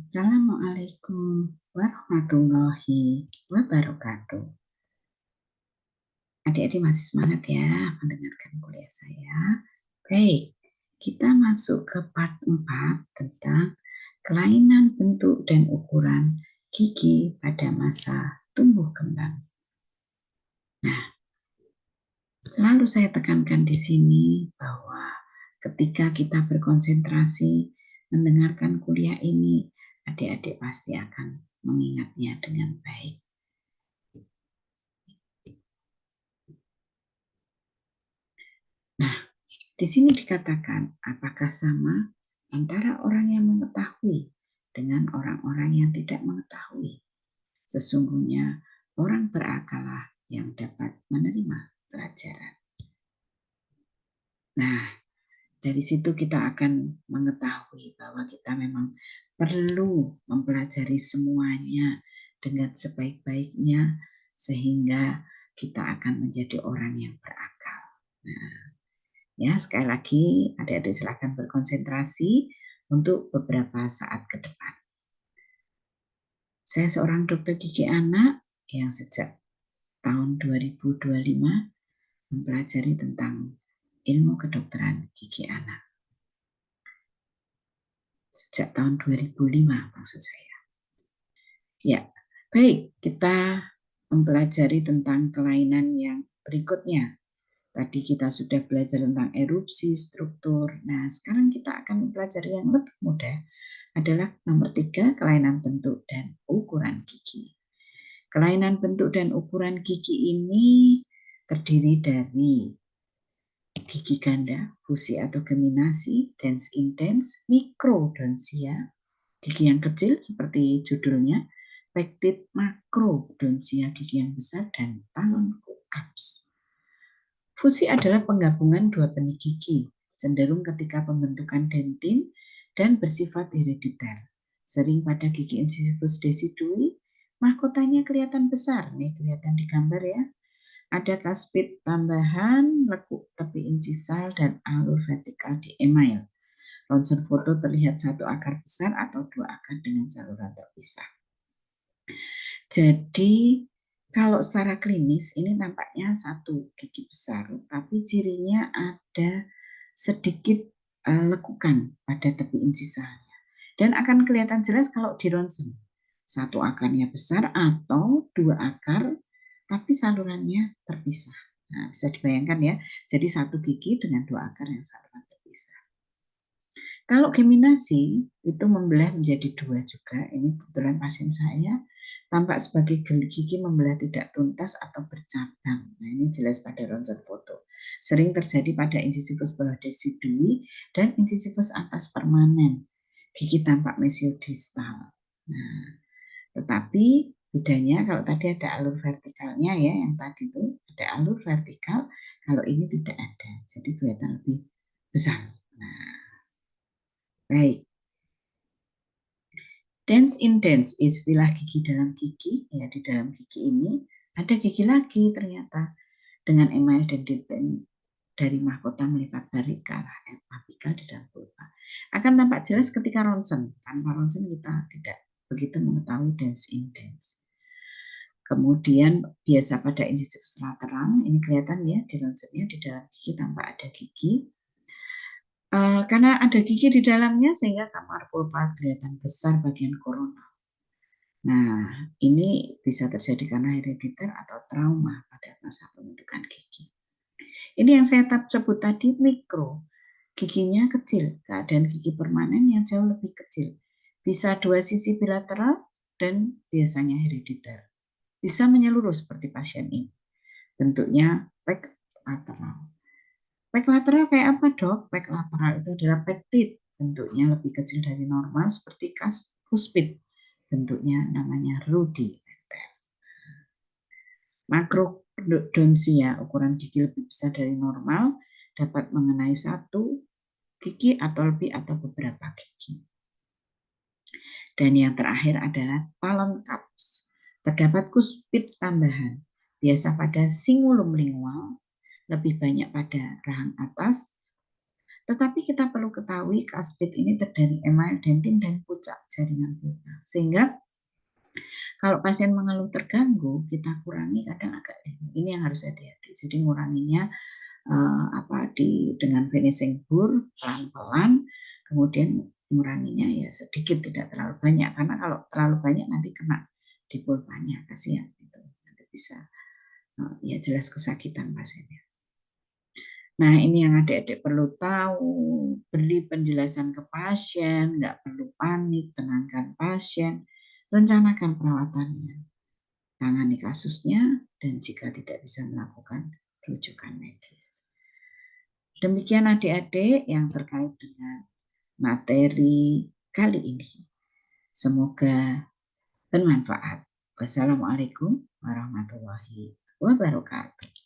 Assalamualaikum warahmatullahi wabarakatuh. Adik-adik masih semangat ya mendengarkan kuliah saya. Baik, kita masuk ke part 4 tentang kelainan bentuk dan ukuran gigi pada masa tumbuh kembang. Nah, selalu saya tekankan di sini bahwa ketika kita berkonsentrasi mendengarkan kuliah ini, adik-adik pasti akan mengingatnya dengan baik. Nah, di sini dikatakan apakah sama antara orang yang mengetahui dengan orang-orang yang tidak mengetahui. Sesungguhnya orang berakalah yang dapat menerima pelajaran. Nah, dari situ kita akan mengetahui bahwa kita memang perlu mempelajari semuanya dengan sebaik-baiknya sehingga kita akan menjadi orang yang berakal. Nah, ya, sekali lagi adik-adik silakan berkonsentrasi untuk beberapa saat ke depan. Saya seorang dokter gigi anak yang sejak tahun 2025 mempelajari tentang ilmu kedokteran gigi anak. Sejak tahun 2005 maksud saya. Ya, baik, kita mempelajari tentang kelainan yang berikutnya. Tadi kita sudah belajar tentang erupsi, struktur. Nah, sekarang kita akan mempelajari yang lebih mudah adalah nomor 3, kelainan bentuk dan ukuran gigi. Kelainan bentuk dan ukuran gigi ini terdiri dari gigi ganda, fusi atau geminasi, dense intense, mikrodonsia, gigi yang kecil seperti judulnya, pectid makrodonsia, gigi yang besar, dan talon cups. Fusi adalah penggabungan dua benih gigi, cenderung ketika pembentukan dentin dan bersifat herediter. Sering pada gigi incisivus decidui, mahkotanya kelihatan besar. Nih kelihatan di gambar ya. Ada kaspid tambahan, lekuk tepi incisal, dan alur vertikal di email. Ronsen foto terlihat satu akar besar atau dua akar dengan saluran terpisah. Jadi kalau secara klinis ini tampaknya satu gigi besar, tapi cirinya ada sedikit lekukan pada tepi insisalnya. Dan akan kelihatan jelas kalau di ronsen. Satu akarnya besar atau dua akar, tapi salurannya terpisah. Nah, bisa dibayangkan ya, jadi satu gigi dengan dua akar yang saluran terpisah. Kalau geminasi itu membelah menjadi dua juga. Ini kebetulan pasien saya tampak sebagai gigi membelah tidak tuntas atau bercabang. Nah, ini jelas pada ronsen foto. Sering terjadi pada incisivus bawah decidui dan incisivus atas permanen. Gigi tampak mesiodistal. Nah, tetapi bedanya kalau tadi ada alur vertikalnya ya, yang tadi itu ada alur vertikal, kalau ini tidak ada. Jadi kelihatan lebih besar. Nah, baik. Dense intense istilah gigi dalam gigi, ya di dalam gigi ini ada gigi lagi ternyata dengan email dan dentin dari mahkota melipat balik ke arah apikal di dalam pulpa. Akan tampak jelas ketika ronsen. Tanpa ronsen kita tidak begitu mengetahui dense intense. Kemudian biasa pada incisivus lateral, ini kelihatan ya di ronsennya di dalam gigi tampak ada gigi. Karena ada gigi di dalamnya sehingga kamar pulpa kelihatan besar bagian korona. Nah, ini bisa terjadi karena herediter atau trauma pada masa pembentukan gigi. Ini yang saya sebut tadi mikro. Giginya kecil, keadaan gigi permanen yang jauh lebih kecil. Bisa dua sisi bilateral dan biasanya herediter. Bisa menyeluruh seperti pasien ini. Bentuknya pec lateral. Pec lateral kayak apa dok? Pec lateral itu adalah pectid. Bentuknya lebih kecil dari normal seperti cuspid. Bentuknya namanya rudimental. Makrodonsia, ukuran gigi lebih besar dari normal, dapat mengenai satu gigi atau lebih atau beberapa gigi. Dan yang terakhir adalah talon cups. Terdapat cuspid tambahan, biasa pada cingulum lingual, lebih banyak pada rahang atas, Tetapi kita perlu ketahui cuspid ini terdiri dari email, dentin, dan puncak jaringan pulpa. Sehingga kalau pasien mengeluh terganggu, kita kurangi kadang agak ini yang harus hati-hati. Jadi nguranginya dengan finishing bur pelan-pelan, kemudian menguranginya ya sedikit, tidak terlalu banyak, karena kalau terlalu banyak nanti kena di pulpanya, kasihan itu, nanti bisa ya jelas kesakitan pasiennya. Nah, ini yang adik-adik perlu tahu, beri penjelasan ke pasien, nggak perlu panik, tenangkan pasien, rencanakan perawatannya, tangani kasusnya, dan jika tidak bisa melakukan rujukan medis. Demikian adik-adik yang terkait dengan materi kali ini. Semoga bermanfaat. Wassalamualaikum warahmatullahi wabarakatuh.